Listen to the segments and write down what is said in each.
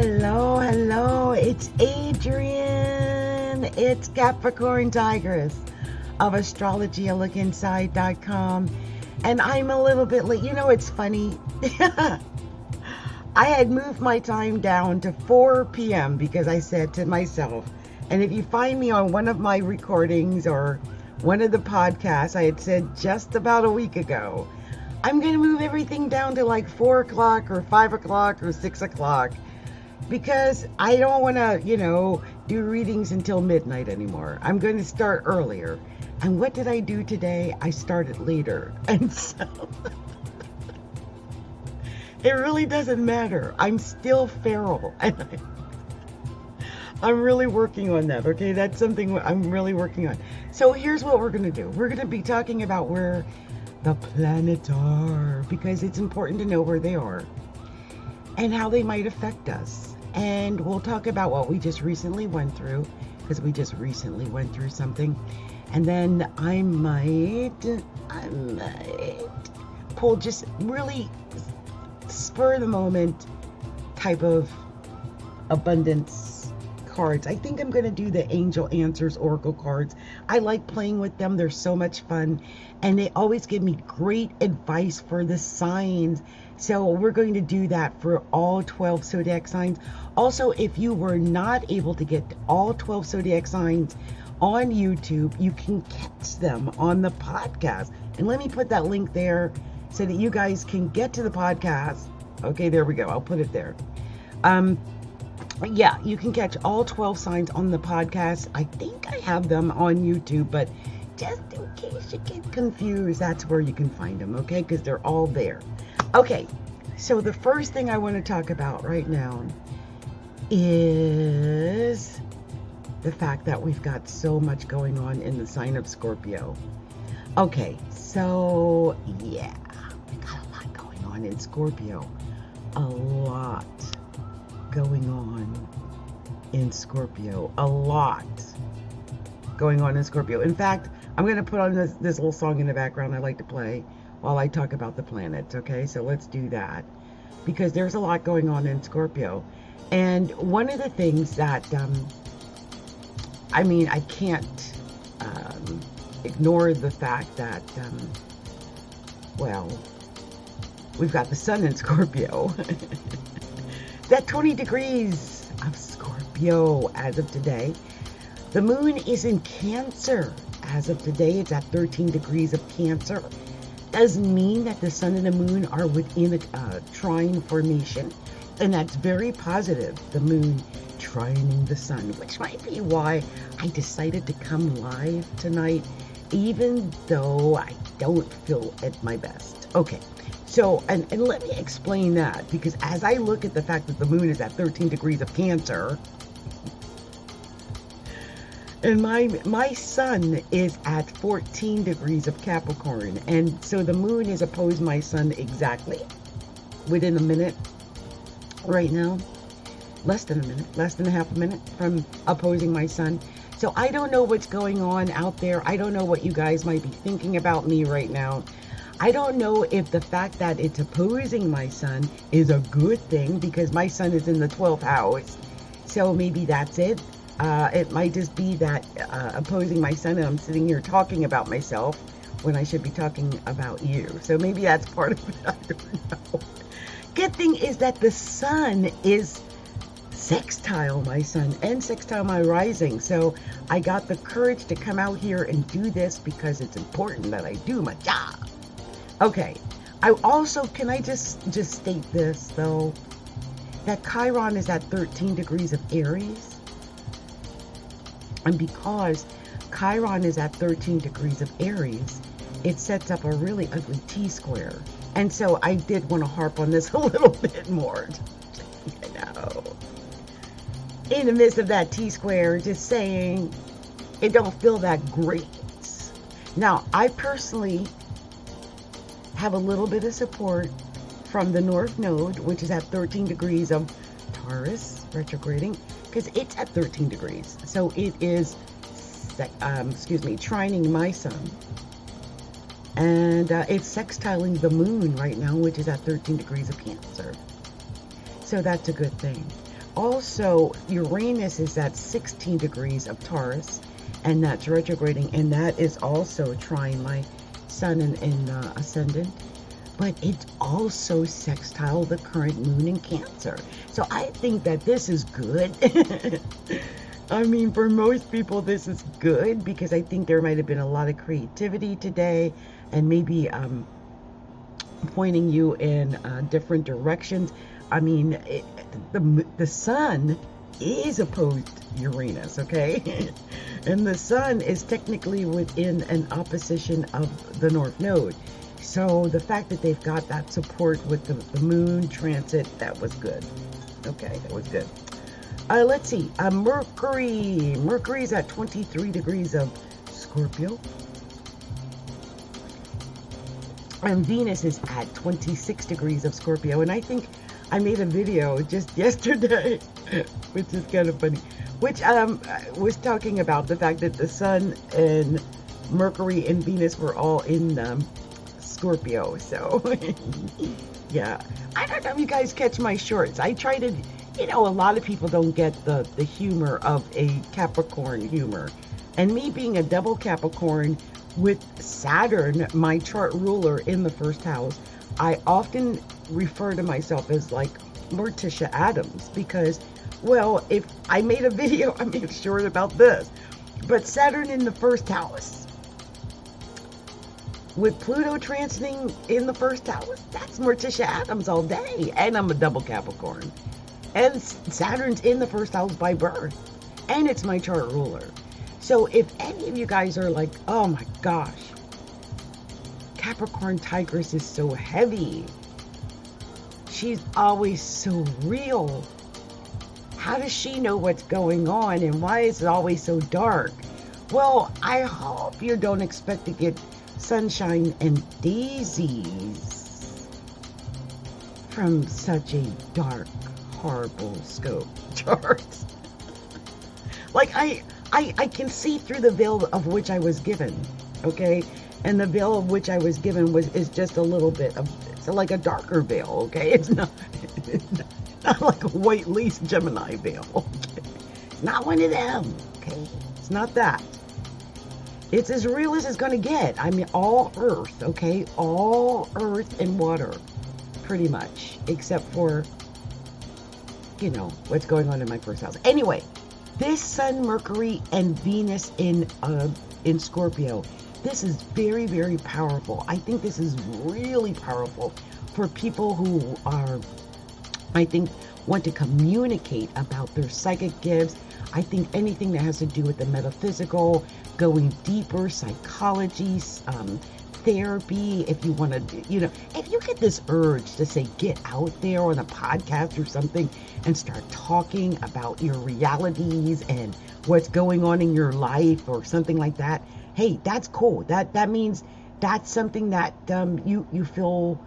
Hello, hello, it's Adrian. It's CapricornTigress of astrologyalookInside.com. And I'm a little bit late. You know, it's funny. I had moved my time down to 4 p.m. because I said to myself, and if you find me on one of my recordings or one of the podcasts, I had said just about a week ago, I'm going to move everything down to like 4 o'clock or 5 o'clock or 6 o'clock because I don't want to, do readings until midnight anymore. I'm going to start earlier. And what did I do today? I started later. And so it really doesn't matter. I'm still feral. And I'm really working on that, okay? That's something I'm really working on. So here's what we're going to do. We're going to be talking about where the planets are, because it's important to know where they are and how they might affect us. And we'll talk about what we just recently went through, because we just recently went through something. And then I might pull just really spur of the moment type of abundance cards. I think I'm going to do the Angel Answers Oracle cards. I like playing with them. They're so much fun. And they always give me great advice for the signs. So we're going to do that for all 12 zodiac signs. Also, if you were not able to get all 12 zodiac signs on YouTube, you can catch them on the podcast. And let me put that link there so that you guys can get to the podcast. Okay, there we go. I'll put it there. Yeah, you can catch all 12 signs on the podcast. I think I have them on YouTube, but just in case you get confused, that's where you can find them, okay? Because they're all there. Okay, so the first thing I want to talk about right now is the fact that we've got so much going on in the sign of Scorpio. Okay, so yeah, we got a lot going on in Scorpio. A lot going on in Scorpio. A lot going on in Scorpio. In fact, I'm going to put on this little song in the background I like to play while I talk about the planets, okay? So let's do that, because there's a lot going on in Scorpio. And one of the things that, I can't ignore the fact that, we've got the sun in Scorpio. That 20 degrees of Scorpio as of today. The moon is in Cancer as of today. It's at 13 degrees of Cancer. Doesn't mean that the sun and the moon are within a trine formation. And that's very positive, the moon trining the sun, which might be why I decided to come live tonight, even though I don't feel at my best. Okay, so, and let me explain that, because as I look at the fact that the moon is at 13 degrees of Cancer, and my sun is at 14 degrees of Capricorn, and so the moon is opposed my sun exactly within a minute right now. Less than a minute, less than a half a minute from opposing my sun. So I don't know what's going on out there. I don't know what you guys might be thinking about me right now. I don't know if the fact that it's opposing my sun is a good thing, because my sun is in the 12th house. So maybe that's it. It might just be that opposing my sun, and I'm sitting here talking about myself when I should be talking about you. So maybe that's part of it. I don't know. Good thing is that the sun is sextile my sun and sextile my rising. So I got the courage to come out here and do this because it's important that I do my job. Okay. I also, can I just state this though, that Chiron is at 13 degrees of Aries. And because Chiron is at 13 degrees of Aries, it sets up a really ugly T-square. And so I did want to harp on this a little bit more. In the midst of that T-square, just saying it don't feel that great. Now, I personally have a little bit of support from the North Node, which is at 13 degrees of Taurus, retrograding, because it's at 13 degrees. So it is, trining my sun. And it's sextiling the moon right now, which is at 13 degrees of Cancer. So that's a good thing. also, Uranus is at 16 degrees of Taurus, and that's retrograding, and that is also trying my sun in ascendant. But it's also sextile the current moon in Cancer. So I think that this is good. I mean, for most people, this is good because I think there might have been a lot of creativity today and maybe pointing you in different directions. I mean, the sun is opposed Uranus, okay? And the sun is technically within an opposition of the North Node. So the fact that they've got that support with the moon transit, that was good. Okay, that was good. Let's see. Mercury. Mercury's at 23 degrees of Scorpio. And Venus is at 26 degrees of Scorpio. And I think I made a video just yesterday, which is kind of funny, which was talking about the fact that the sun and Mercury and Venus were all in Scorpio. So yeah, I don't know if you guys catch my shorts. I try to, you know, a lot of people don't get the humor of a Capricorn humor, and me being a double Capricorn with Saturn, my chart ruler, in the first house, I often refer to myself as like Morticia Adams, because, well, if I made a video, I made a short about this, but Saturn in the first house with Pluto transiting in the first house, that's Morticia Adams all day. And I'm a double Capricorn. And Saturn's in the first house by birth. And it's my chart ruler. So if any of you guys are like, oh my gosh, CapricornTigress is so heavy. She's always so real. How does she know what's going on? And why is it always so dark? Well, I hope you don't expect to get sunshine and daisies from such a dark, horrible scope chart. Like I can see through the veil of which I was given, okay? And the veil of which I was given is just a little bit of, it's like a darker veil, okay? It's not like a white lace Gemini veil, okay? It's not one of them, okay? It's not that. It's as real as it's going to get. I mean, all earth, okay? All earth and water, pretty much, except for, you know, what's going on in my first house. Anyway, this Sun, Mercury, and Venus in Scorpio, this is very, very powerful. I think this is really powerful for people who are, I think, want to communicate about their psychic gifts. I think anything that has to do with the metaphysical, going deeper, psychology, therapy, if you want to, you know, if you get this urge to say, get out there on a podcast or something and start talking about your realities and what's going on in your life or something like that, hey, that's cool. That means that's something that you feel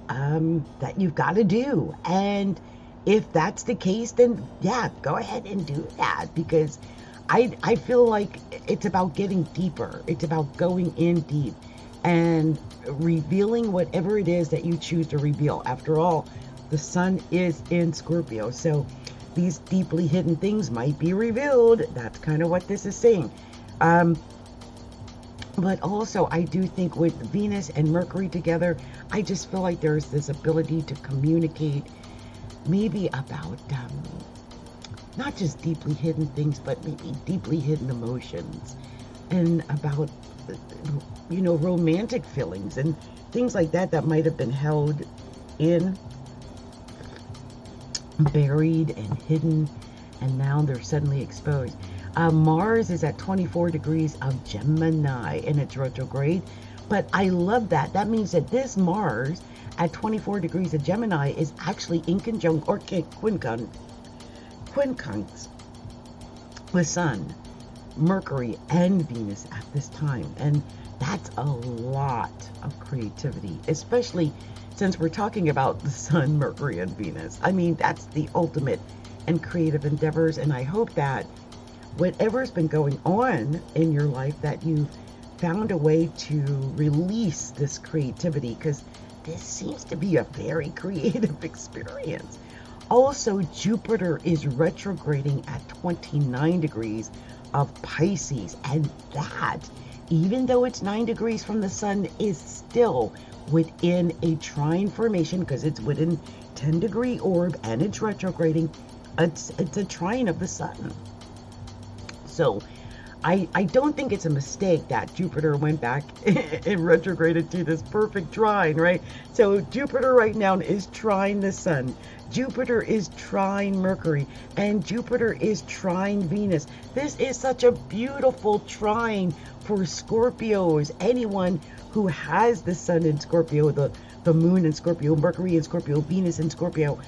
that you've got to do. And if that's the case, then yeah, go ahead and do that, because I feel like it's about getting deeper. It's about going in deep and revealing whatever it is that you choose to reveal. After all, the sun is in Scorpio, so these deeply hidden things might be revealed. That's kind of what this is saying. But also, I do think with Venus and Mercury together, I just feel like there's this ability to communicate maybe about not just deeply hidden things, but maybe deeply hidden emotions, and about, you know, romantic feelings and things like that that might have been held in, buried and hidden, and now they're suddenly exposed. Mars is at 24 degrees of Gemini and it's retrograde, but I love that. That means that this Mars at 24 degrees of Gemini is actually in conjunct or quincunx with Sun, Mercury, and Venus at this time. And that's a lot of creativity, especially since we're talking about the Sun, Mercury, and Venus. I mean, that's the ultimate in creative endeavors. And I hope that whatever's been going on in your life, that you've found a way to release this creativity, because this seems to be a very creative experience. Also, Jupiter is retrograding at 29 degrees of Pisces, and that, even though it's 9 degrees from the sun, is still within a trine formation because it's within 10-degree orb and it's retrograding. It's a trine of the sun. So I don't think it's a mistake that Jupiter went back and retrograded to this perfect trine, right? So Jupiter right now is trine the sun. Jupiter is trine Mercury, and Jupiter is trine Venus. This is such a beautiful trine for Scorpios. Anyone who has the sun in Scorpio, the moon in Scorpio, Mercury in Scorpio, Venus in Scorpio,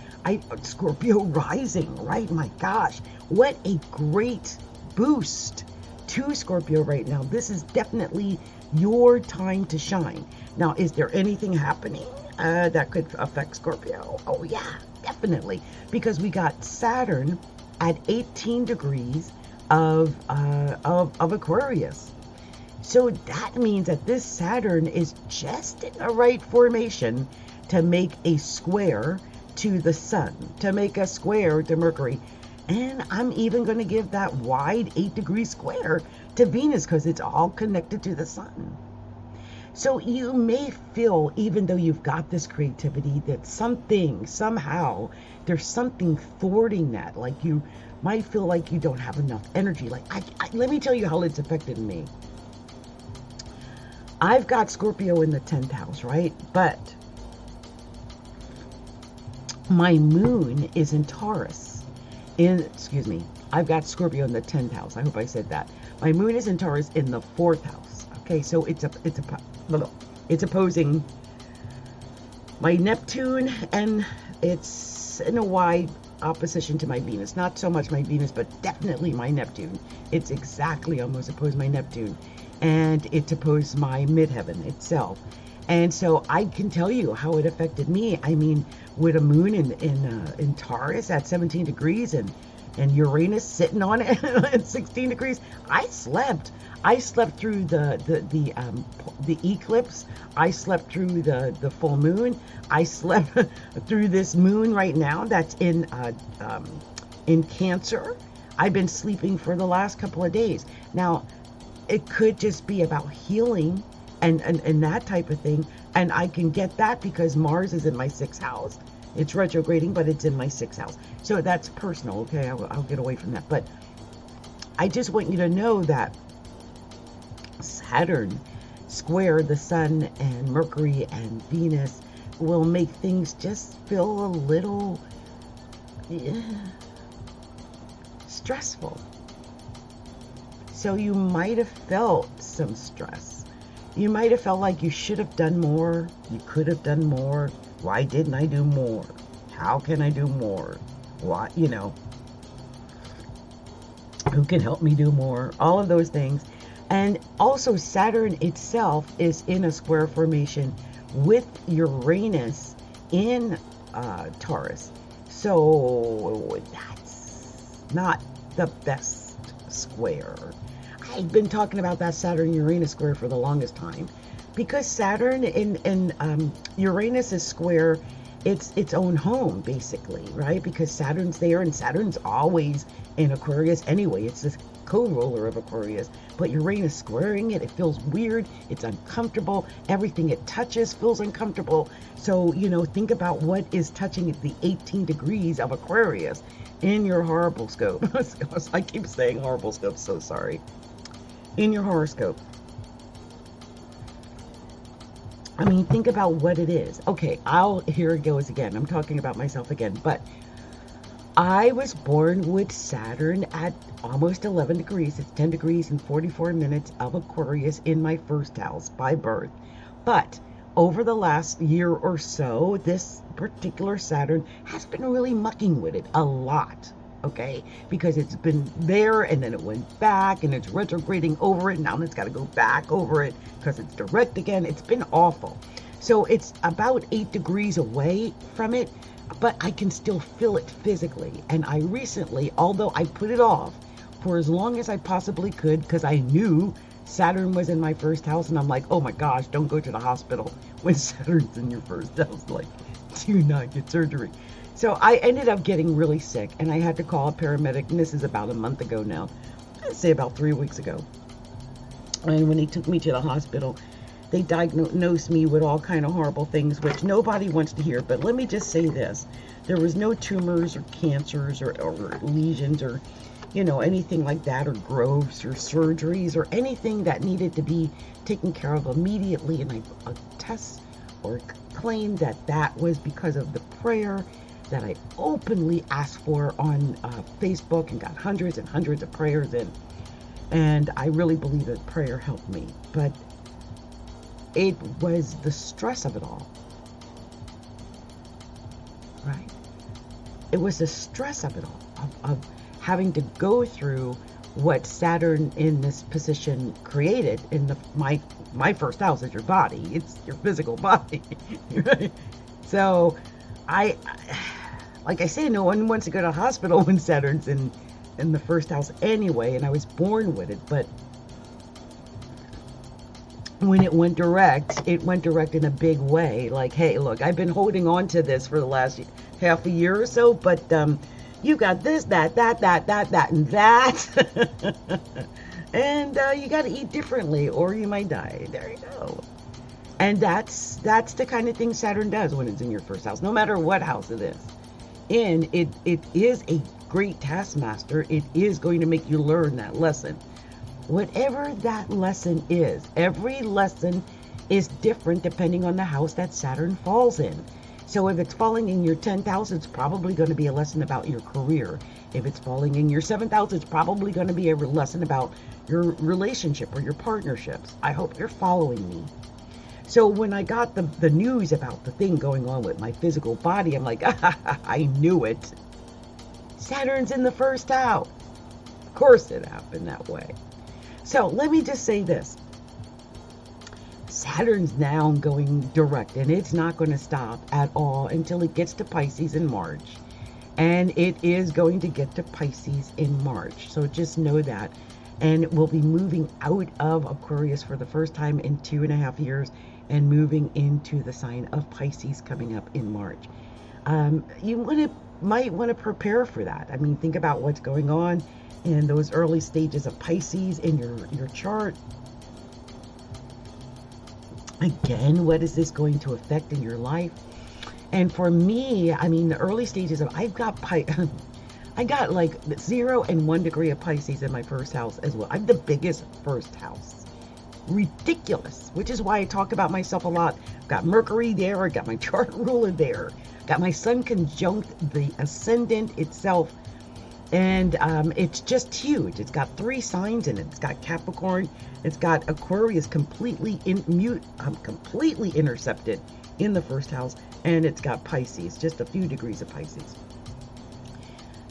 Scorpio rising, right? My gosh, what a great boost to Scorpio right now. This is definitely your time to shine. Now, is there anything happening that could affect Scorpio? Oh yeah, definitely, because we got Saturn at 18 degrees of Aquarius. So that means that this Saturn is just in the right formation to make a square to the sun, to make a square to Mercury. And I'm even going to give that wide 8-degree square to Venus because it's all connected to the sun. So you may feel, even though you've got this creativity, that somehow, there's something thwarting that. Like you might feel like you don't have enough energy. Like, let me tell you how it's affected me. I've got Scorpio in the 10th house, right? But my moon is in Taurus. I've got Scorpio in the 10th house. I hope I said that. My moon is in Taurus in the 4th house. Okay, so it's opposing my Neptune, and it's in a wide opposition to my Venus. Not so much my Venus, but definitely my Neptune. It's exactly almost opposed my Neptune, and it's opposed my midheaven itself. And so I can tell you how it affected me. I mean, with a moon in Taurus at 17 degrees and Uranus sitting on it at 16 degrees, I slept. I slept through the eclipse. I slept through the full moon. I slept through this moon right now that's in Cancer. I've been sleeping for the last couple of days. Now, it could just be about healing and that type of thing. And I can get that because Mars is in my 6th house. It's retrograding, but it's in my 6th house. So that's personal, okay? I'll get away from that. But I just want you to know that Saturn square the sun and Mercury and Venus will make things just feel a little stressful. So you might have felt some stress. You might have felt like you should have done more. You could have done more. Why didn't I do more? How can I do more? What, who can help me do more? All of those things. And also Saturn itself is in a square formation with Uranus in Taurus. So that's not the best square. I've been talking about that Saturn-Uranus square for the longest time because Saturn and Uranus is square its own home, basically, right? Because Saturn's there, and Saturn's always in Aquarius anyway. It's the co-ruler of Aquarius. But Uranus squaring it, it feels weird. It's uncomfortable. Everything it touches feels uncomfortable. So, think about what is touching at the 18 degrees of Aquarius in your horoscope. I keep saying horoscope, so sorry. In your horoscope. I mean, think about what it is. Okay, here it goes again. I'm talking about myself again. But I was born with Saturn at almost 11 degrees. It's 10 degrees and 44 minutes of Aquarius in my 1st house by birth. But over the last year or so, this particular Saturn has been really mucking with it a lot. Okay, because it's been there and then it went back and it's retrograding over it. Now it's got to go back over it because it's direct again. It's been awful. So it's about 8 degrees away from it, but I can still feel it physically. And I recently, although I put it off for as long as I possibly could because I knew Saturn was in my 1st house, and I'm like, oh my gosh, don't go to the hospital when Saturn's in your 1st house. Like, do not get surgery. So I ended up getting really sick, and I had to call a paramedic, and this is about a month ago now. I'd say about 3 weeks ago. And when they took me to the hospital, they diagnosed me with all kind of horrible things, which nobody wants to hear. But let me just say this. There was no tumors or cancers or lesions or, you know, anything like that, or growths or surgeries or anything that needed to be taken care of immediately. And I test or claim that that was because of the prayer that I openly asked for on Facebook, and got hundreds and hundreds of prayers in. And I really believe that prayer helped me. But it was the stress of it all, right? It was the stress of it all, of having to go through what Saturn in this position created in my first house is your body. It's your physical body, right? So like I say, no one wants to go to the hospital when Saturn's in the first house anyway, and I was born with it. But when it went direct in a big way. Like, hey, look, I've been holding on to this for the last half a year or so, but you got this, that, and that. And you got to eat differently or you might die. There you go. And that's the kind of thing Saturn does when it's in your first house, no matter what house it is. And it is a great taskmaster. It is going to make you learn that lesson. Whatever that lesson is, every lesson is different depending on the house that Saturn falls in. So if it's falling in your 10th house, it's probably going to be a lesson about your career. If it's falling in your 7th house, it's probably going to be a lesson about your relationship or your partnerships. I hope you're following me. So when I got the news about the thing going on with my physical body, I'm like, I knew it. Saturn's in the first house. Of course it happened that way. So let me just say this. Saturn's now going direct, and it's not going to stop at all until it gets to Pisces in March. And it is going to get to Pisces in March. So just know that. And it will be moving out of Aquarius for the first time in 2.5 years and moving into the sign of Pisces coming up in March. You might want to prepare for that. I mean, think about what's going on in those early stages of Pisces in your chart. Again, what is this going to affect in your life? And for me, I mean, the early stages of, I got like 0 and 1 degree of Pisces in my first house as well. I'm the biggest first house. Ridiculous, which is why I talk about myself a lot. Got Mercury there, I got my chart ruler there, got my Sun conjunct the ascendant itself. And it's just huge. It's got 3 signs in it. It's got Capricorn. It's got Aquarius completely completely intercepted in the first house. And it's got Pisces, just a few degrees of Pisces.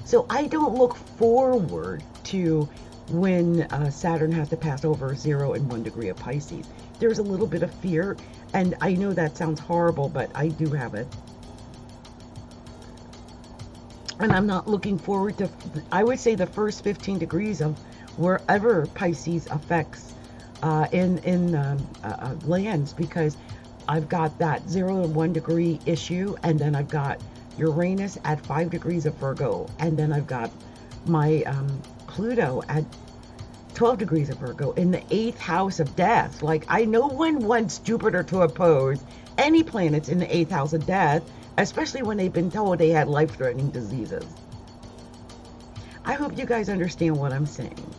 So I don't look forward to when Saturn has to pass over 0 and 1 degree of Pisces. There's a little bit of fear. And I know that sounds horrible, but I do have it. And I'm not looking forward to, I would say, the first 15 degrees of wherever Pisces affects lands, because I've got that 0 and 1 degree issue, and then I've got Uranus at 5 degrees of Virgo, and then I've got my Pluto at 12 degrees of Virgo in the 8th house of death. Like, no one wants Jupiter to oppose any planets in the 8th house of death, especially when they've been told they had life-threatening diseases. I hope you guys understand what I'm saying.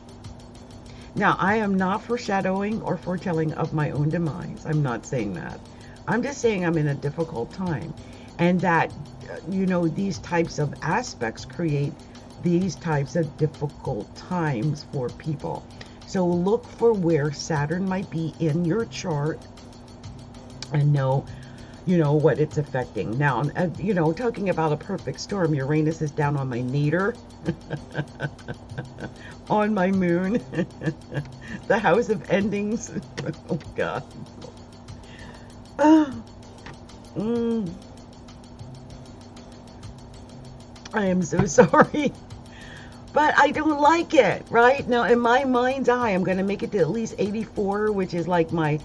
Now, I am not foreshadowing or foretelling of my own demise. I'm not saying that. I'm just saying I'm in a difficult time. And that, you know, these types of aspects create these types of difficult times for people. So look for where Saturn might be in your chart and know, you know, what it's affecting. Now, you know, talking about a perfect storm, Uranus is down on my nadir, on my moon, the house of endings. Oh, God. I am so sorry. But I don't like it, right? Now, in my mind's eye, I'm going to make it to at least 84, which is like my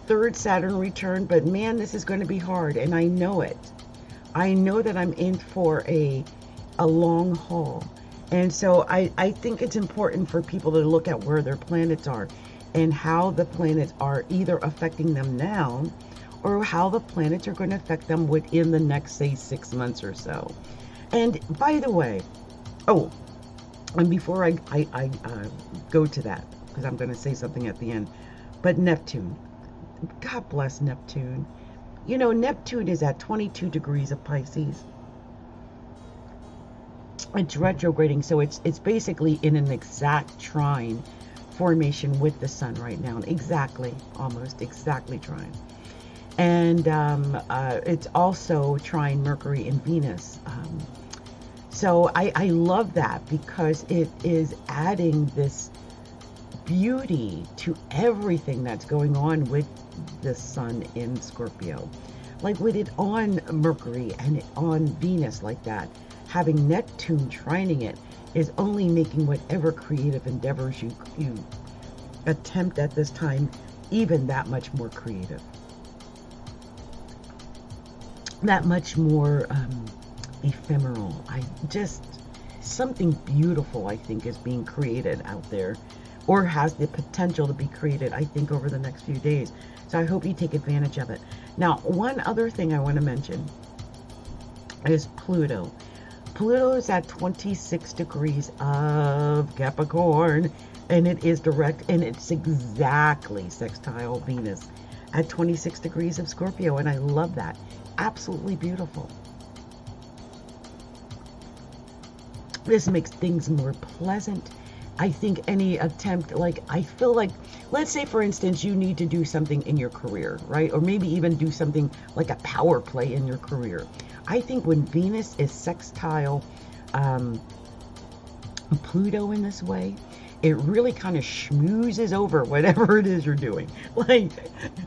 3rd Saturn return, but man, this is going to be hard, and I know it. I know that I'm in for a long haul. And so I think it's important for people to look at where their planets are and how the planets are either affecting them now or how the planets are going to affect them within the next, say, 6 months or so. And by the way, oh, and before I go to that, because I'm going to say something at the end, but Neptune, God bless Neptune. You know, Neptune is at 22 degrees of Pisces. It's retrograding, so it's basically in an exact trine formation with the sun right now. Exactly, almost exactly trine. And it's also trine Mercury and Venus. So I love that because it is adding this beauty to everything that's going on with the sun in Scorpio. Like with it on Mercury and it on Venus like that, having Neptune trining it is only making whatever creative endeavors you attempt at this time even that much more creative. That much more ephemeral. Something beautiful, I think, is being created out there, or has the potential to be created, I think, over the next few days. So I hope you take advantage of it. Now, one other thing I want to mention is Pluto. Pluto is at 26 degrees of Capricorn, and it is direct, and it's exactly sextile Venus at 26 degrees of Scorpio, and I love that. Absolutely beautiful. This makes things more pleasant. I think any attempt, like, I feel like, let's say, for instance, you need to do something in your career, right? Or maybe even do something like a power play in your career. I think when Venus is sextile Pluto in this way, it really kind of schmoozes over whatever it is you're doing. Like,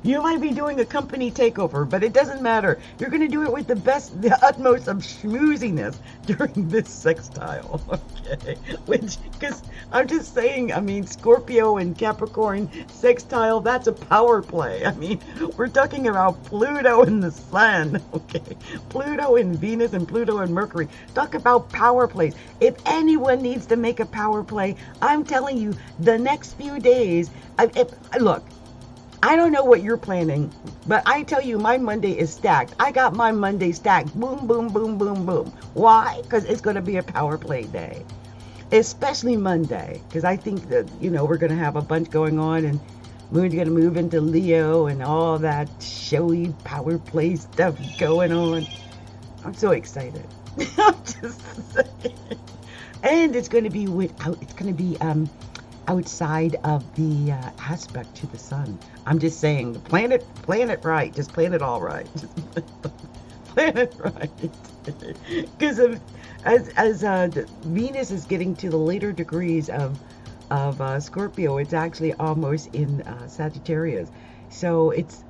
you might be doing a company takeover, but it doesn't matter. You're going to do it with the utmost of schmooziness during this sextile, okay? Because I'm just saying, I mean, Scorpio and Capricorn sextile, that's a power play. I mean, we're talking about Pluto and the Sun, okay? Pluto and Venus and Pluto and Mercury. Talk about power plays. If anyone needs to make a power play, I'm telling you, the next few days, look, I don't know what you're planning, but I tell you, my Monday is stacked. I got my Monday stacked. Boom, boom, boom, boom, boom. Why? Because it's going to be a power play day, especially Monday, because I think that, you know, we're going to have a bunch going on, and Moon's going to move into Leo and all that showy power play stuff going on. I'm so excited. I'm just saying. And it's going to be outside of the aspect to the sun. I'm just saying, plan it right. Just plan it all right. Just plan it right. Because as Venus is getting to the later degrees of Scorpio, it's actually almost in Sagittarius. So it's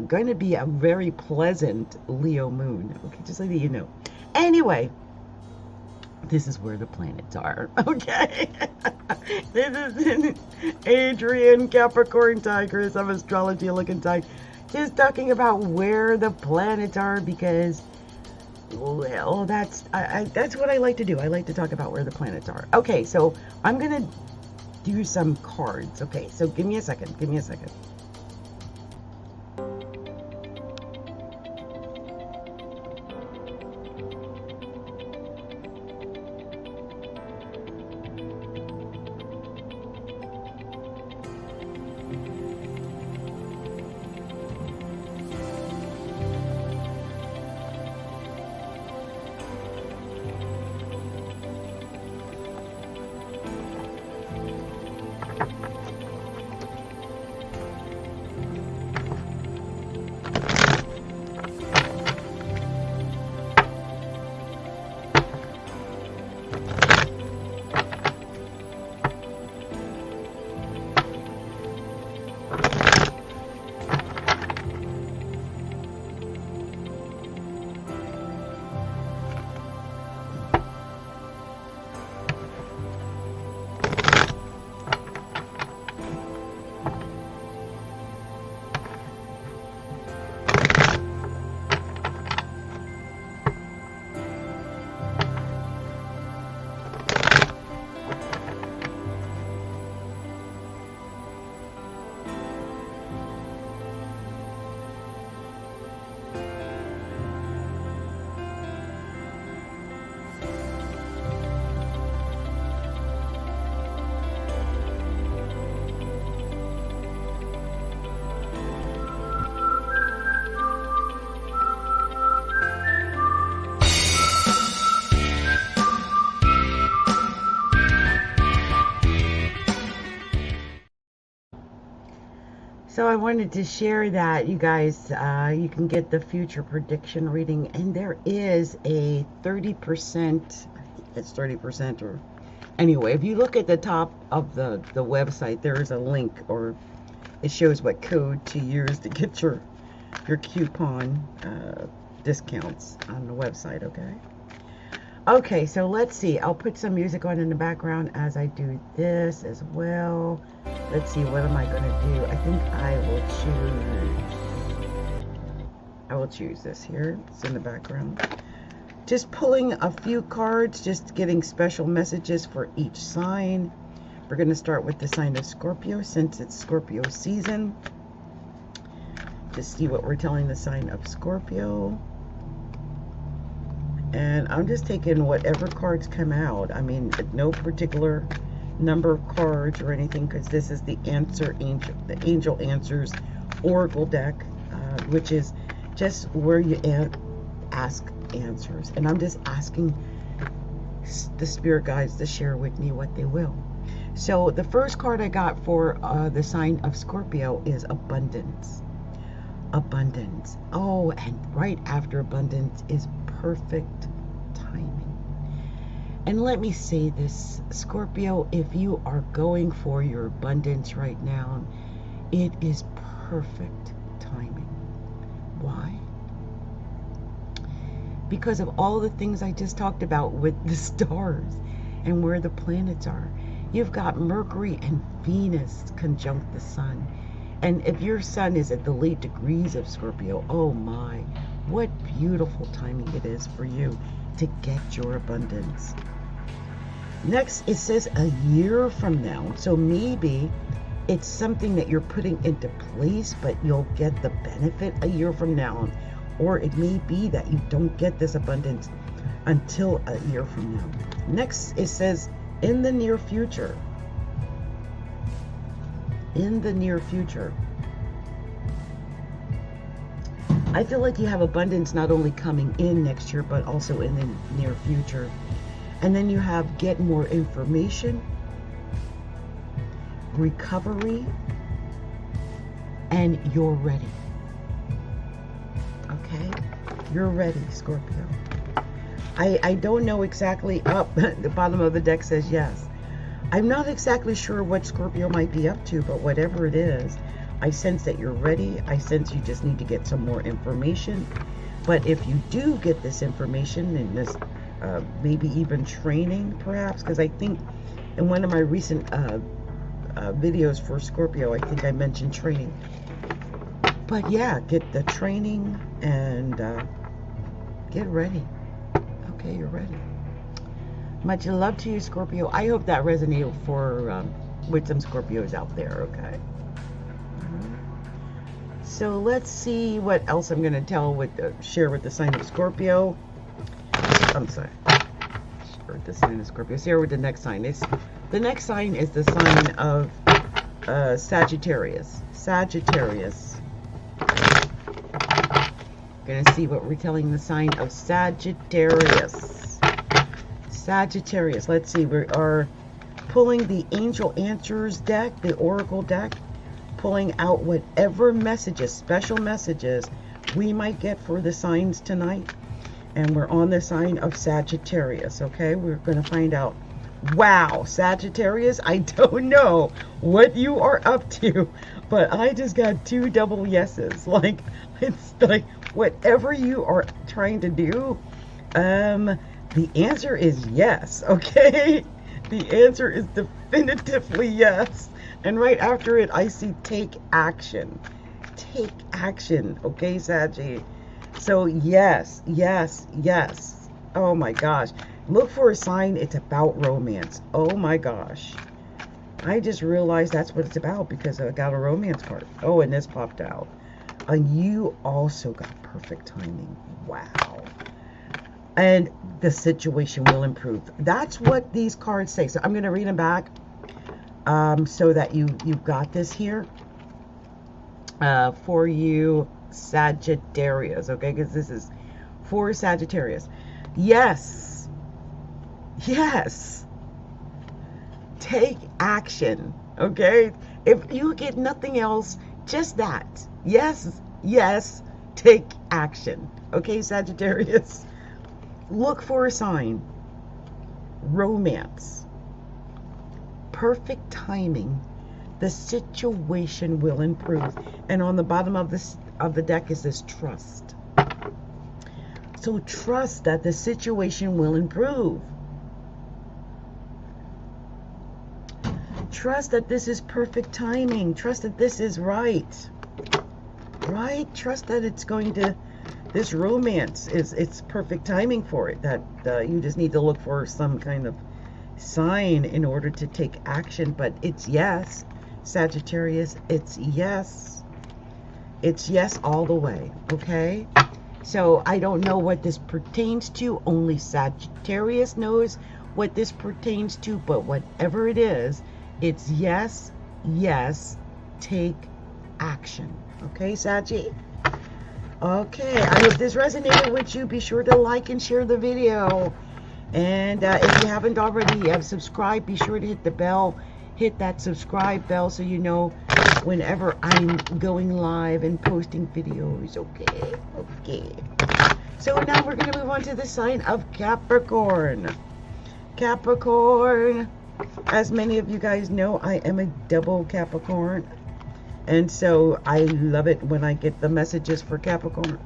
going to be a very pleasant Leo moon. Okay, just so that you know. Anyway. This is where the planets are, okay? This is Adrian, Capricorn Tigress of Astrology Looking Tight. Just talking about where the planets are because, well, that's what I like to do. I like to talk about where the planets are. Okay, so I'm going to do some cards. Okay, so give me a second. Give me a second. So I wanted to share that, you guys, you can get the future prediction reading, and there is a 30%, I think it's 30%, or anyway, if you look at the top of the website, there is a link, or it shows what code to use to get your coupon discounts on the website, okay? Okay, so let's see. I'll put some music on in the background as I do this as well. Let's see, what am I going to do? I think I will choose this here. It's in the background. Just pulling a few cards, just getting special messages for each sign. We're going to start with the sign of Scorpio since it's Scorpio season. Just see what we're telling the sign of Scorpio. And I'm just taking whatever cards come out. I mean, no particular number of cards or anything, because this is the Angel Answers Oracle deck, which is just where you ask answers. And I'm just asking the spirit guides to share with me what they will. So the first card I got for the sign of Scorpio is abundance. Abundance. Oh, and right after abundance is perfect timing. And let me say this, Scorpio, if you are going for your abundance right now, it is perfect timing. Why? Because of all the things I just talked about with the stars and where the planets are. You've got Mercury and Venus conjunct the sun. And if your sun is at the late degrees of Scorpio, oh my, what beautiful timing it is for you to get your abundance. Next, it says a year from now. So maybe it's something that you're putting into place, but you'll get the benefit a year from now. Or it may be that you don't get this abundance until a year from now. Next, it says in the near future. In the near future. I feel like you have abundance not only coming in next year, but also in the near future. And then you have get more information, recovery, and you're ready. Okay? You're ready, Scorpio. I don't know exactly. Up the bottom of the deck says yes. I'm not exactly sure what Scorpio might be up to, but whatever it is, I sense that you're ready. I sense you just need to get some more information. But if you do get this information and this, maybe even training perhaps, because I think in one of my recent videos for Scorpio, I think I mentioned training. But yeah, get the training and get ready. Okay, you're ready. Much love to you, Scorpio. I hope that resonated for with some Scorpios out there, okay? So let's see what else I'm going to share with the sign of Scorpio. I'm sorry. Share with the sign of Scorpio. Share with the next sign. The next sign is the sign of Sagittarius. Sagittarius. Going to see what we're telling the sign of Sagittarius. Sagittarius. Let's see. We are pulling the Angel Answers deck, the Oracle deck, pulling out whatever messages, special messages we might get for the signs tonight. And we're on the sign of Sagittarius, okay? We're going to find out. Wow, Sagittarius, I don't know what you are up to, but I just got 2 double yeses. Like, it's like whatever you are trying to do, the answer is yes, okay? The answer is definitively yes. And right after it, I see take action. Take action, okay, Saggy? So yes, yes, yes. Oh my gosh. Look for a sign it's about romance. Oh my gosh. I just realized that's what it's about because I got a romance card. Oh, and this popped out. And you also got perfect timing. Wow. And the situation will improve. That's what these cards say. So I'm going to read them back so that you've got this here for you, Sagittarius. Okay, because this is for Sagittarius. Yes. Yes. Take action. Okay? If you get nothing else, Just that. Yes, yes, take action. Okay, Sagittarius? Look for a sign. Romance. Perfect timing. The situation will improve. And on the bottom of the deck is this trust. So trust that the situation will improve. Trust that this is perfect timing. Trust that this is right. Right? Trust that it's going to, this romance it's perfect timing for it. That you just need to look for some kind of sign in order to take action. But it's yes, Sagittarius. It's yes. It's yes all the way. Okay? So I don't know what this pertains to. Only Sagittarius knows what this pertains to. But whatever it is, it's yes, yes, take action. Okay, Saggy? Okay, I hope this resonated with you. Be sure to like and share the video. And if you haven't already subscribed, be sure to hit the bell. Hit that subscribe bell so you know whenever I'm going live and posting videos. Okay, okay. So now we're going to move on to the sign of Capricorn. Capricorn. As many of you guys know, I am a double Capricorn. And so I love it when I get the messages for Capricorn.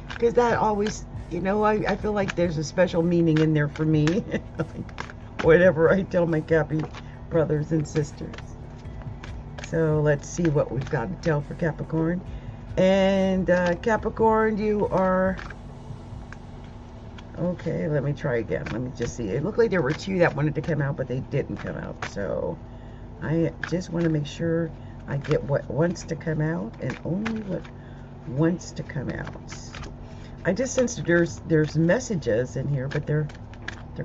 Because that always, you know, I feel like there's a special meaning in there for me. Whatever I tell my Capri brothers and sisters. So let's see what we've got to tell for Capricorn. And Capricorn, you are... Okay, let me try again. Let me just see. It looked like there were two that wanted to come out, but they didn't come out. So I just want to make sure I get what wants to come out and only what wants to come out. I just sensed there's messages in here, but they're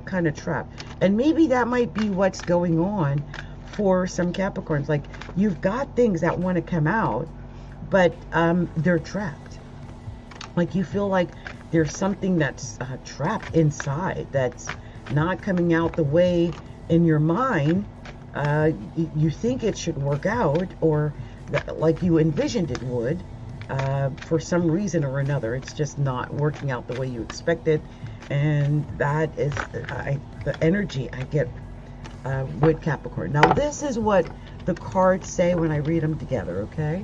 kind of trapped. And maybe that might be what's going on for some Capricorns. Like, you've got things that want to come out, but they're trapped. Like, you feel like there's something that's trapped inside that's not coming out the way in your mind you think it should work out, or like you envisioned it would. For some reason or another, it's just not working out the way you expected. And that is the energy I get with Capricorn. Now, this is what the cards say when I read them together, okay?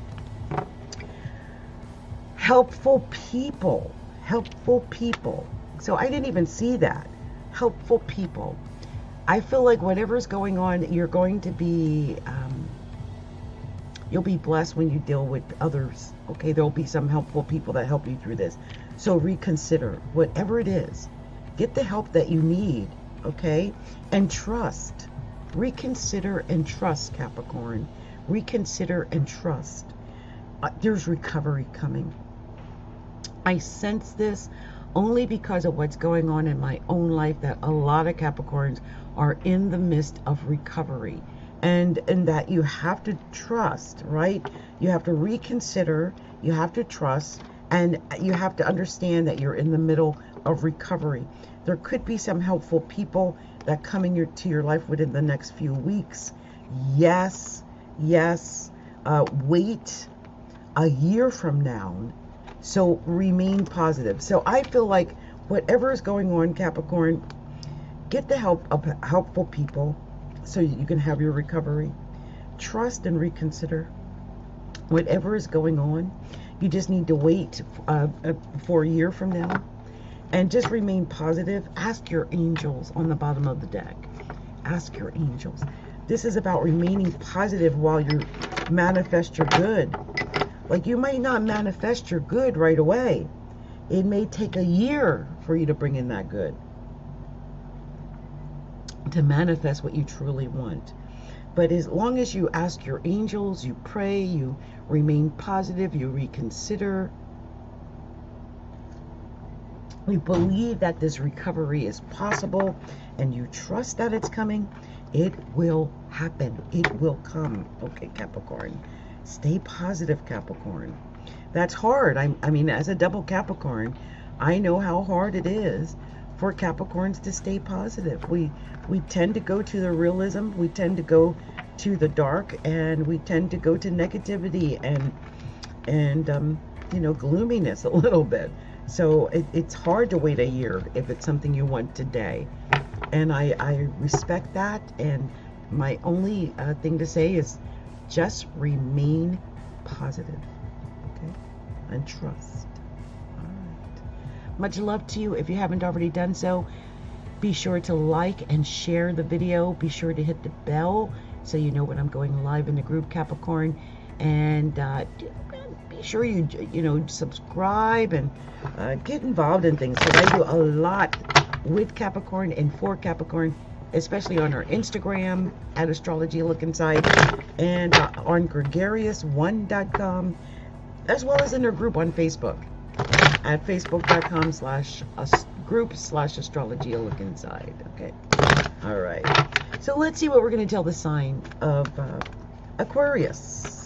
Helpful people. Helpful people. So I didn't even see that. Helpful people. I feel like whatever's going on, you're going to be, you'll be blessed when you deal with others. Okay, there'll be some helpful people that help you through this. So reconsider whatever it is. Get the help that you need, okay? And trust. Reconsider and trust, Capricorn. Reconsider and trust. There's recovery coming. I sense this only because of what's going on in my own life, that a lot of Capricorns are in the midst of recovery, and that you have to trust, right? You have to reconsider, you have to trust, and you have to understand that you're in the middle of recovery. There could be some helpful people that come into your life within the next few weeks. Yes, yes. Wait a year from now. So remain positive. So I feel like whatever is going on, Capricorn, get the help of helpful people so you can have your recovery. Trust and reconsider whatever is going on. You just need to wait for a year from now, and just remain positive. Ask your angels on the bottom of the deck. Ask your angels. This is about remaining positive while you manifest your good. Like, you might not manifest your good right away. It may take a year for you to bring in that good, to manifest what you truly want. But as long as you ask your angels, you pray, you remain positive, you reconsider, you believe that this recovery is possible, and you trust that it's coming, it will happen. It will come. Okay, Capricorn. Stay positive, Capricorn. That's hard. I mean, as a double Capricorn, I know how hard it is for Capricorns to stay positive. We tend to go to the realism. We tend to go to the dark, and we tend to go to negativity and you know, gloominess a little bit. So it's hard to wait a year if it's something you want today. And I respect that. And my only thing to say is just remain positive, okay? And trust. All right. Much love to you. If you haven't already done so, be sure to like and share the video. Be sure to hit the bell so you know when I'm going live in the group Capricorn. And be sure you know, subscribe and get involved in things, because I do a lot with Capricorn and for Capricorn, especially on our Instagram at Astrology Look Inside, and on gregarious1.com, as well as in our group on Facebook at facebook.com/group/Astrology Look Inside. Okay. All right. So let's see what we're going to tell the sign of Aquarius.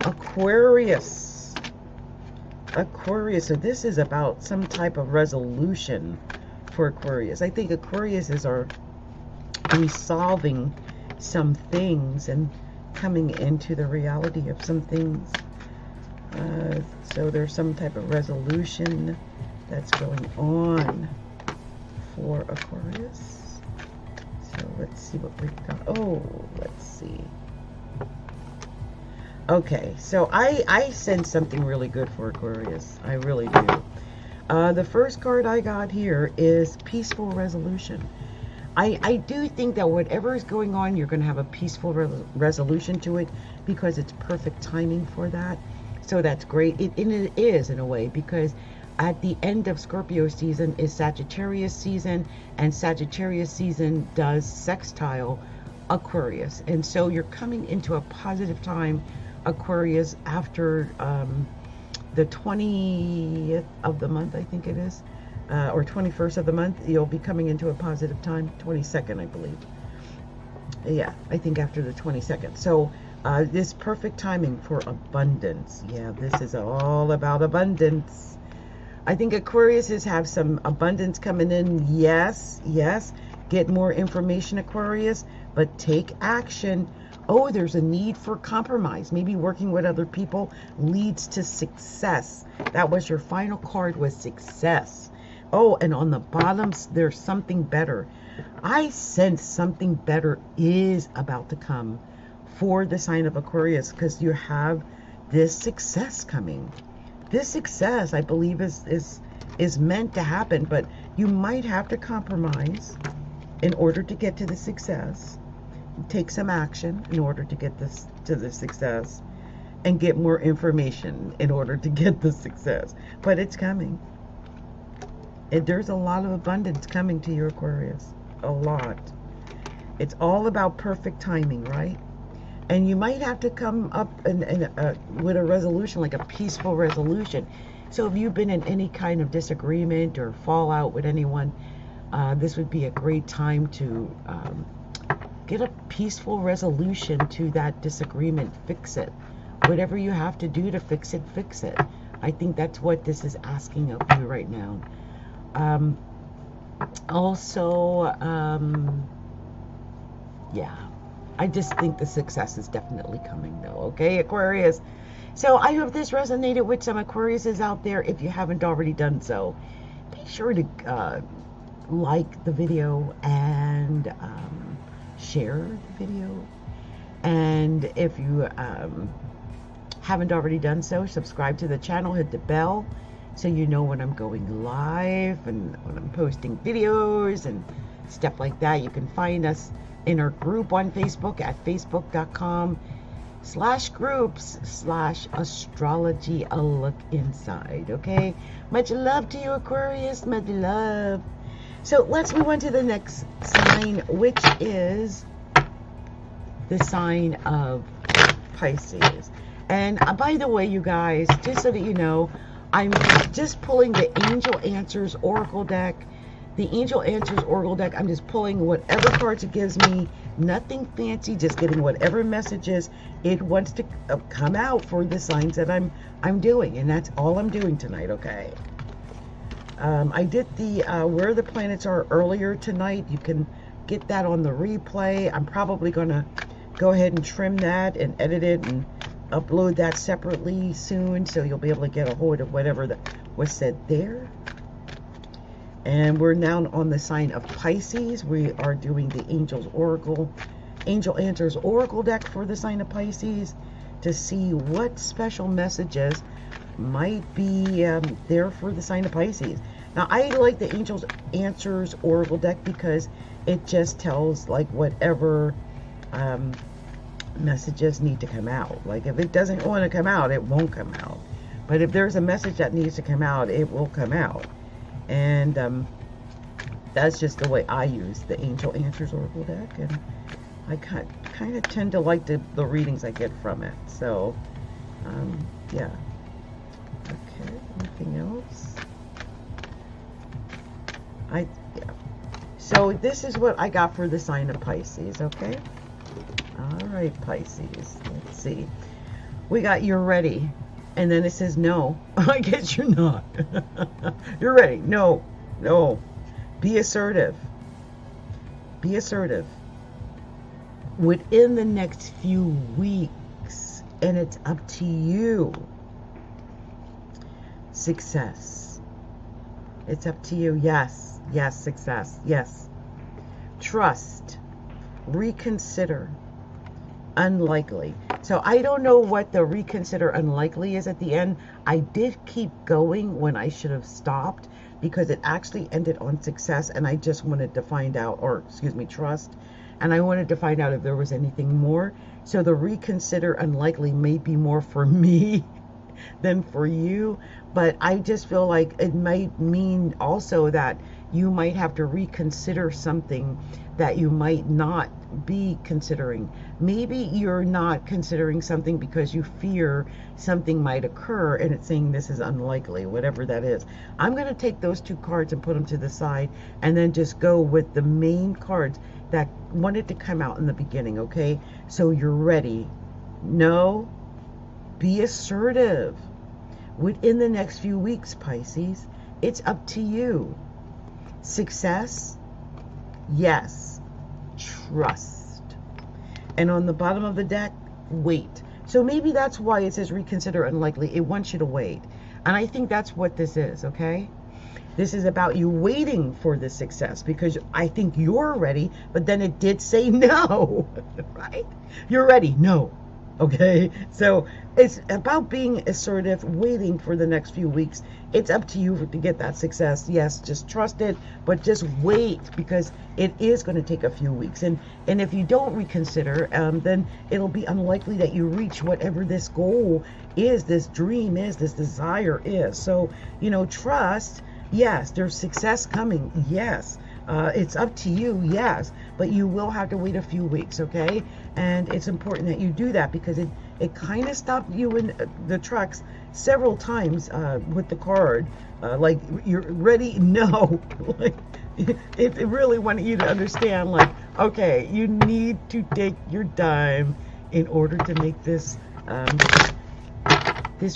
Aquarius. So this is about some type of resolution for Aquarius. I think Aquarius is resolving some things and coming into the reality of some things. So there's some type of resolution that's going on for Aquarius. So let's see what we've got. Oh, let's see. Okay, so I sense something really good for Aquarius. I really do. The first card I got here is peaceful resolution. I do think that whatever is going on, you're going to have a peaceful resolution to it, because it's perfect timing for that. So that's great. And it is, in a way, because at the end of Scorpio season is Sagittarius season, and Sagittarius season does sextile Aquarius. And so you're coming into a positive time, Aquarius, after the 20th of the month, I think it is, or 21st of the month. You'll be coming into a positive time. 22nd, I believe. Yeah, I think after the 22nd. So this perfect timing for abundance. Yeah, this is all about abundance. I think Aquariuses have some abundance coming in. Yes, yes. Get more information, Aquarius, but take action. Oh, there's a need for compromise. Maybe working with other people leads to success. That was your final card, was success. Oh, and on the bottom, there's something better. I sense something better is about to come for the sign of Aquarius, because you have this success coming. This success, I believe, is meant to happen, but you might have to compromise in order to get to the success. Take some action in order to get this to the success, and get more information in order to get the success. But it's coming. There's a lot of abundance coming to your Aquarius. A lot. It's all about perfect timing, right? And you might have to come up with a resolution, like a peaceful resolution. So if you've been in any kind of disagreement or fallout with anyone, this would be a great time to get a peaceful resolution to that disagreement. Fix it. Whatever you have to do to fix it, fix it. I think that's what this is asking of you right now. Yeah, I just think the success is definitely coming, though. Okay, Aquarius. So I hope this resonated with some Aquariuses out there. If you haven't already done so, be sure to like the video and share the video. And if you haven't already done so, subscribe to the channel, hit the bell so you know when I'm going live and when I'm posting videos and stuff like that. You can find us in our group on Facebook at facebook.com/groups/astrology a look inside. Okay, much love to you, Aquarius. Much love. So let's move on to the next sign, which is the sign of Pisces. And by the way, you guys, just so that you know, I'm just pulling the Angel Answers Oracle deck. The Angel Answers Oracle deck, I'm just pulling whatever cards it gives me. Nothing fancy, just getting whatever messages it wants to come out for the signs that I'm doing. And that's all I'm doing tonight, okay? I did the Where the Planets Are earlier tonight. You can get that on the replay. I'm probably going to go ahead and trim that and edit it and upload that separately soon, so you'll be able to get a hold of whatever that was said there. And we're now on the sign of Pisces. We are doing the Angel Answers Oracle deck for the sign of Pisces to see what special messages might be there for the sign of Pisces. Now, I like the Angel Answers Oracle deck because it just tells like whatever messages need to come out. Like if it doesn't want to come out, it won't come out. But if there's a message that needs to come out, it will come out. And that's just the way I use the Angel Answers Oracle deck, and I kind of tend to like the readings I get from it. So, yeah. Okay, anything else? Yeah. So this is what I got for the sign of Pisces, okay? All right, Pisces. Let's see. We got you're ready. And then it says no. I guess you're not. You're ready. No. No. Be assertive. Be assertive. Within the next few weeks. And it's up to you. Success. It's up to you. Yes. Yes. Success. Yes. Trust. Reconsider. Unlikely. So I don't know what the reconsider unlikely is at the end. I did keep going when I should have stopped because it actually ended on success, and I just wanted to find out, or excuse me, trust, and I wanted to find out if there was anything more. So the reconsider unlikely may be more for me than for you, but I just feel like it might mean also that you might have to reconsider something that you might not be considering. Maybe you're not considering something because you fear something might occur, and it's saying this is unlikely, whatever that is. I'm going to take those two cards and put them to the side and then just go with the main cards that wanted to come out in the beginning, okay? So you're ready. No. Be assertive. Within the next few weeks, Pisces, it's up to you. Success? Yes. Trust. And on the bottom of the deck, wait. So maybe that's why it says reconsider unlikely. It wants you to wait. And I think that's what this is, okay? This is about you waiting for the success because I think you're ready, but then it did say no, right? You're ready. No. Okay, so it's about being assertive, waiting for the next few weeks. It's up to you to get that success. Yes, just trust it, but just wait because it is going to take a few weeks. And if you don't reconsider, then it'll be unlikely that you reach whatever this goal is, this dream is, this desire is. So, you know, trust. Yes, there's success coming. Yes. It's up to you, yes, but you will have to wait a few weeks, okay? And it's important that you do that because it kind of stopped you in the tracks several times with the card. Like, you're ready? No. Like, it really wanted you to understand, like, okay, you need to take your time in order to make this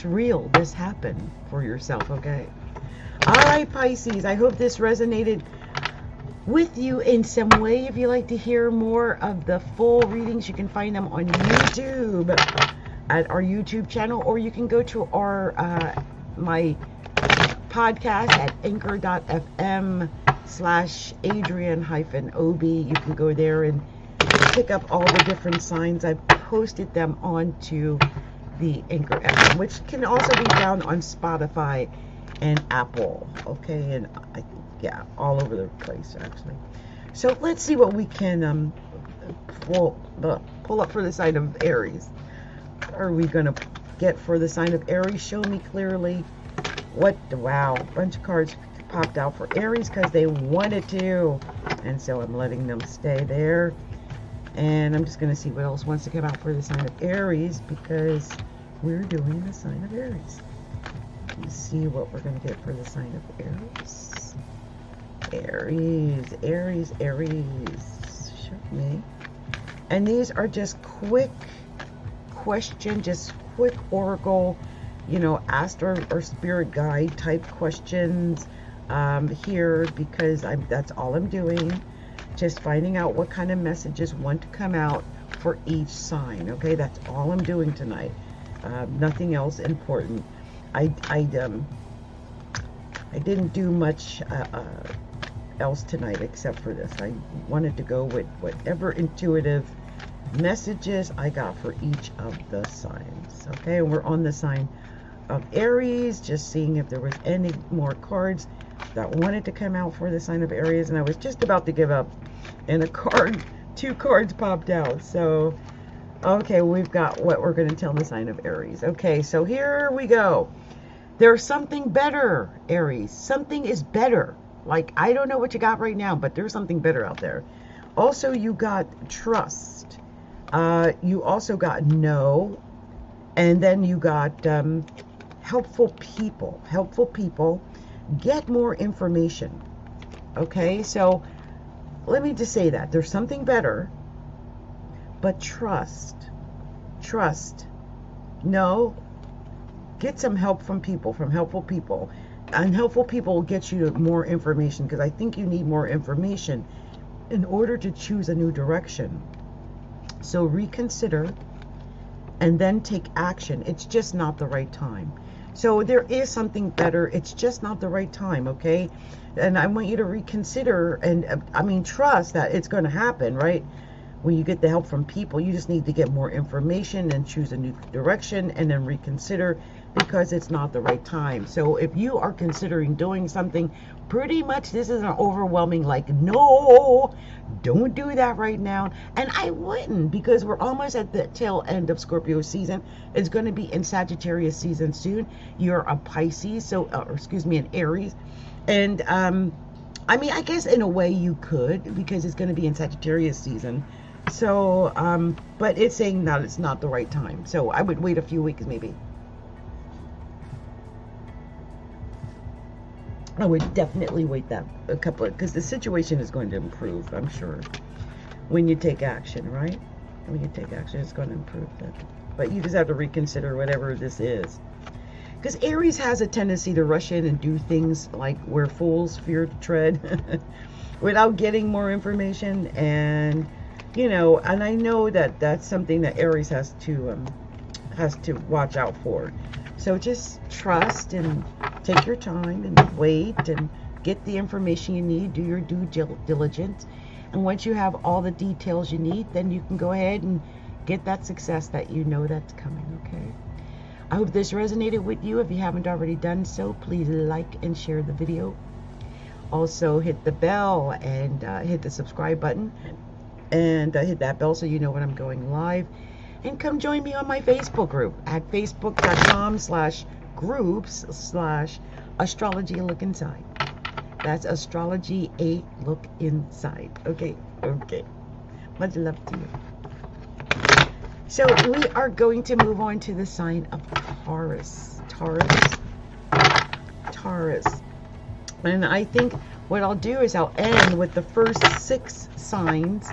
real, this happen for yourself, okay? All right, Pisces, I hope this resonated with you in some way. If you like to hear more of the full readings, you can find them on YouTube at our YouTube channel, or you can go to our my podcast at anchor.fm/Adrian-OB. You can go there and pick up all the different signs. I've posted them onto the Anchor FM, which can also be found on Spotify and Apple, okay, and I think, yeah, all over the place actually. So let's see what we can pull up for the sign of Aries. What are we gonna get for the sign of Aries? Show me clearly. What? Wow, a bunch of cards popped out for Aries because they wanted to, and so I'm letting them stay there. And I'm just gonna see what else wants to come out for the sign of Aries because we're doing the sign of Aries. Let's see what we're going to get for the sign of Aries. Aries. Show me. And these are just quick question, just quick oracle, you know, astro or spirit guide type questions here because that's all I'm doing. just finding out what kind of messages want to come out for each sign. Okay, that's all I'm doing tonight. Nothing else important. I didn't do much else tonight except for this. I wanted to go with whatever intuitive messages I got for each of the signs. Okay, and we're on the sign of Aries, just seeing if there was any more cards that wanted to come out for the sign of Aries, and I was just about to give up, and a card, 2 cards popped out. So okay, we've got what we're going to tell the sign of Aries. Okay, so here we go. There's something better, Aries. Something is better. Like, I don't know what you got right now, but there's something better out there. Also, you got trust. You also got no. And then you got helpful people. Helpful people. Get more information. Okay, so let me just say that. There's something better. But trust. Trust. No. Get some help from people, from helpful people. And helpful people will get you more information, because I think you need more information in order to choose a new direction. So reconsider and then take action. It's just not the right time. So there is something better. It's just not the right time, okay? And I want you to reconsider and, I mean, trust that it's going to happen, right? When you get the help from people, you just need to get more information and choose a new direction and then reconsider, because it's not the right time. So if you are considering doing something, pretty much this is an overwhelming, like, no, don't do that right now. And I wouldn't, because we're almost at the tail end of Scorpio season. It's going to be in Sagittarius season soon. You're a Pisces, so, or excuse me, an Aries. And, I mean, I guess in a way you could, because it's going to be in Sagittarius season. So, but it's saying that it's not the right time. So I would wait a few weeks maybe. I would definitely wait that a couple of, because the situation is going to improve, I'm sure, when you take action, right? When you take action, it's going to improve that. But you just have to reconsider whatever this is. Because Aries has a tendency to rush in and do things like where fools fear to tread without getting more information. And, you know, and I know that that's something that Aries has to watch out for. So just trust and take your time and wait and get the information you need. Do your due diligence. And once you have all the details you need, then you can go ahead and get that success that you know that's coming, okay? I hope this resonated with you. If you haven't already done so, please like and share the video. Also hit the bell and hit the subscribe button. And hit that bell so you know when I'm going live. And come join me on my Facebook group at facebook.com/groups/astrology look inside. That's astrology a look inside. Okay, okay. Much love to you. So we are going to move on to the sign of Taurus. Taurus. And I think what I'll do is I'll end with the first 6 signs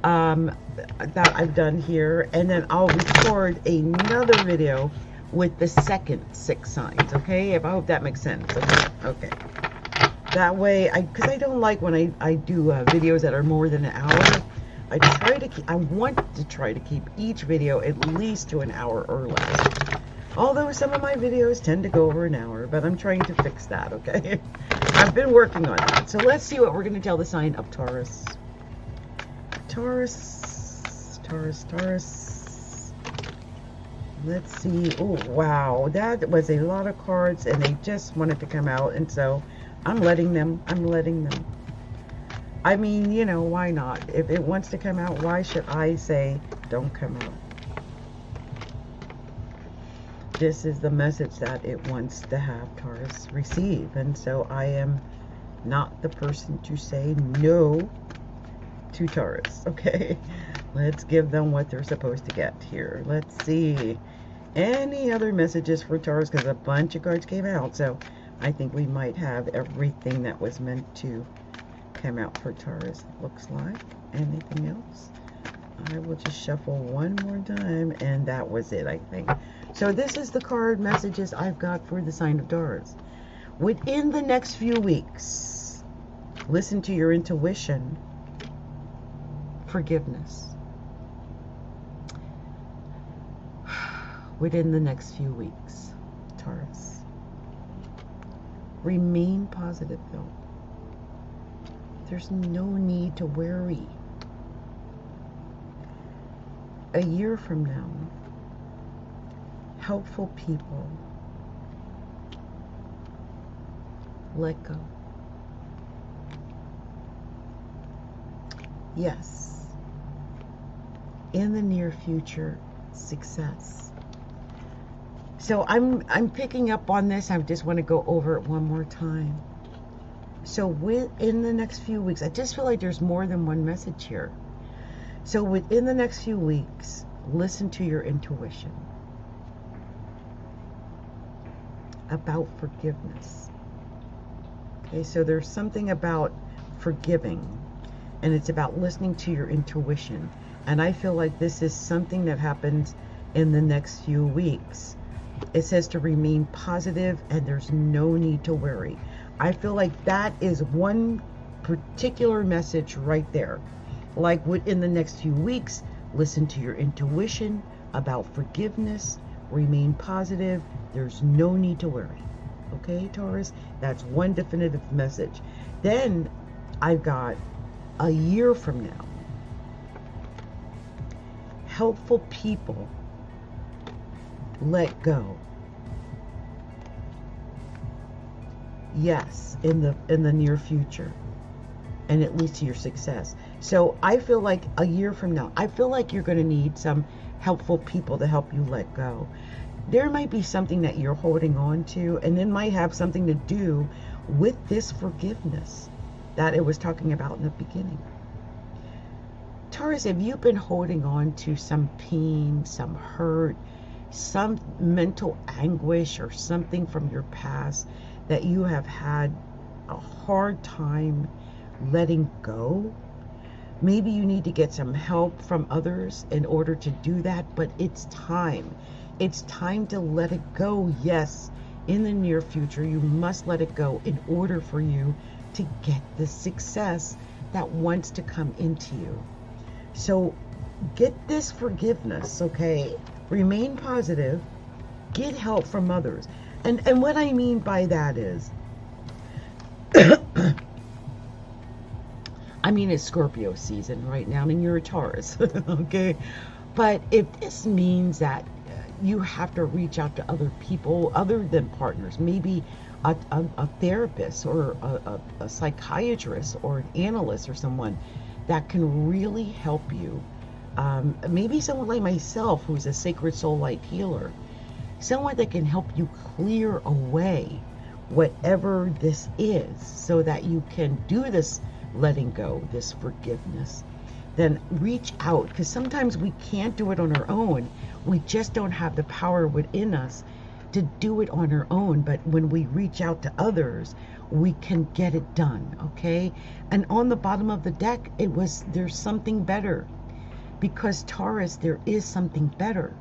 that I've done here, and then I'll record another video with the second 6 signs, okay? I hope that makes sense. Okay. That way, because I don't like when I do videos that are more than an hour. I want to try to keep each video at least to an hour or less. Although some of my videos tend to go over an hour, but I'm trying to fix that, okay? I've been working on that. So let's see what we're going to tell the sign of Taurus. Taurus. Let's see. Oh, wow. That was a lot of cards, and they just wanted to come out, and so I'm letting them. I mean, you know, why not? If it wants to come out, why should I say don't come out? This is the message that it wants to have Taurus receive, and so I am not the person to say no to Taurus, okay? Let's give them what they're supposed to get here. Let's see. Any other messages for Taurus, because a bunch of cards came out, so I think we might have everything that was meant to come out for Taurus. Looks like. Anything else? I will just shuffle one more time, and that was it, I think. So this is the card messages I've got for the sign of Taurus. Within the next few weeks, listen to your intuition forgiveness within the next few weeks, Taurus. Remain positive, though. There's no need to worry. A year from now, helpful people let go. Yes. In the near future, success. So I'm picking up on this. I just want to go over it one more time. So within the next few weeks, I just feel like there's more than one message here. So within the next few weeks, listen to your intuition about forgiveness. Okay, so there's something about forgiving, and it's about listening to your intuition. And I feel like this is something that happens in the next few weeks. It says to remain positive, and there's no need to worry. I feel like that is one particular message right there. Like within the next few weeks, listen to your intuition about forgiveness, remain positive, there's no need to worry. Okay, Taurus, that's one definitive message. Then I've got a year from now, helpful people let go. Yes, in the near future, and it leads to your success. So I feel like a year from now, I feel like you're going to need some helpful people to help you let go. There might be something that you're holding on to, and it might have something to do with this forgiveness that it was talking about in the beginning. Taurus, if you've been holding on to some pain, some hurt, some mental anguish, or something from your past that you have had a hard time letting go, maybe you need to get some help from others in order to do that, but it's time. It's time to let it go. Yes, in the near future, you must let it go in order for you to get the success that wants to come into you. So get this forgiveness, okay? Remain positive. Get help from others. And what I mean by that is, I mean, it's Scorpio season right now. I mean, you're a Taurus, okay? But if this means that you have to reach out to other people other than partners, maybe a therapist or a psychiatrist or an analyst or someone that can really help you. Maybe someone like myself who's a sacred soul light healer. Someone that can help you clear away whatever this is so that you can do this letting go, this forgiveness. Then reach out, because sometimes we can't do it on our own. We just don't have the power within us to do it on our own. But when we reach out to others, we can get it done, okay? And on the bottom of the deck, there's something better. Because Taurus, there is something better.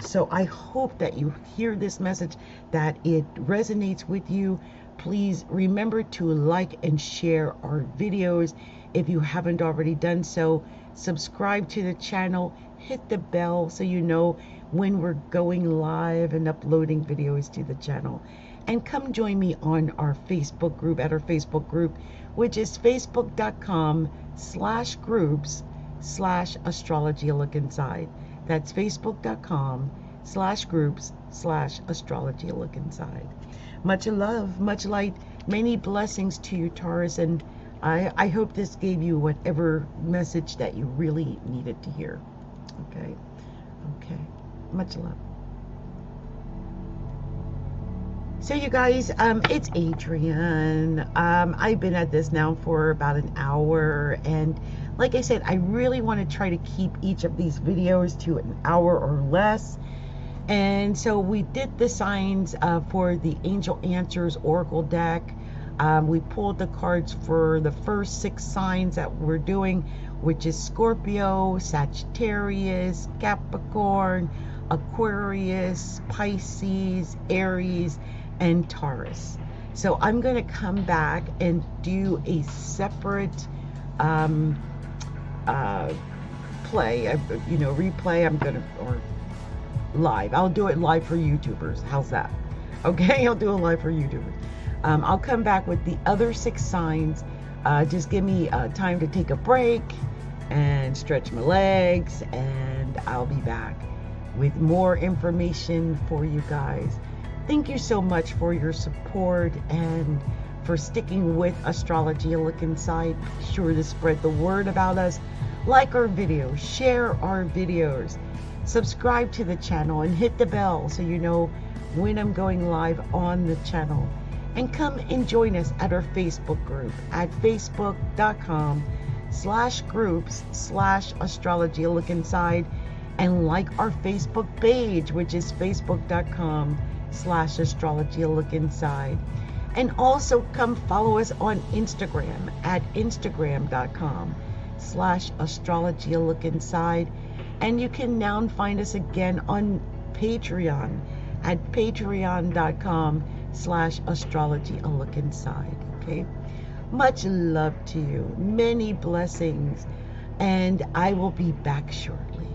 So I hope that you hear this message, that it resonates with you. Please remember to like and share our videos. If you haven't already done so, subscribe to the channel, hit the bell so you know when we're going live and uploading videos to the channel. And come join me on our Facebook group, at our Facebook group, which is facebook.com/groups/astrology look inside. That's facebook.com/groups/astrology look inside. Much love, much light, many blessings to you, Taurus, and I hope this gave you whatever message that you really needed to hear. Okay, much love. So you guys, it's Adrienne. I've been at this now for about an hour, and like I said, I really want to try to keep each of these videos to an hour or less. And so we did the signs for the Angel Answers Oracle deck. We pulled the cards for the first 6 signs that we're doing, which is Scorpio, Sagittarius, Capricorn, Aquarius, Pisces, Aries, and Taurus. So I'm going to come back and do a separate play, replay. I'm gonna, or live. I'll do it live for YouTubers. How's that? Okay, I'll do it live for YouTubers. I'll come back with the other 6 signs. Just give me time to take a break and stretch my legs, and I'll be back with more information for you guys. Thank you so much for your support and for sticking with Astrology A Look Inside. Be sure to spread the word about us. Like our videos, share our videos, subscribe to the channel, and hit the bell so you know when I'm going live on the channel. And come and join us at our Facebook group at facebook.com/groups/Astrology A Look Inside, and like our Facebook page, which is facebook.com/Astrology A Look Inside. And also come follow us on Instagram at instagram.com/Astrology A Look Inside. And you can now find us again on Patreon at patreon.com/Astrology A Look Inside. Okay, much love to you, many blessings, and I will be back shortly.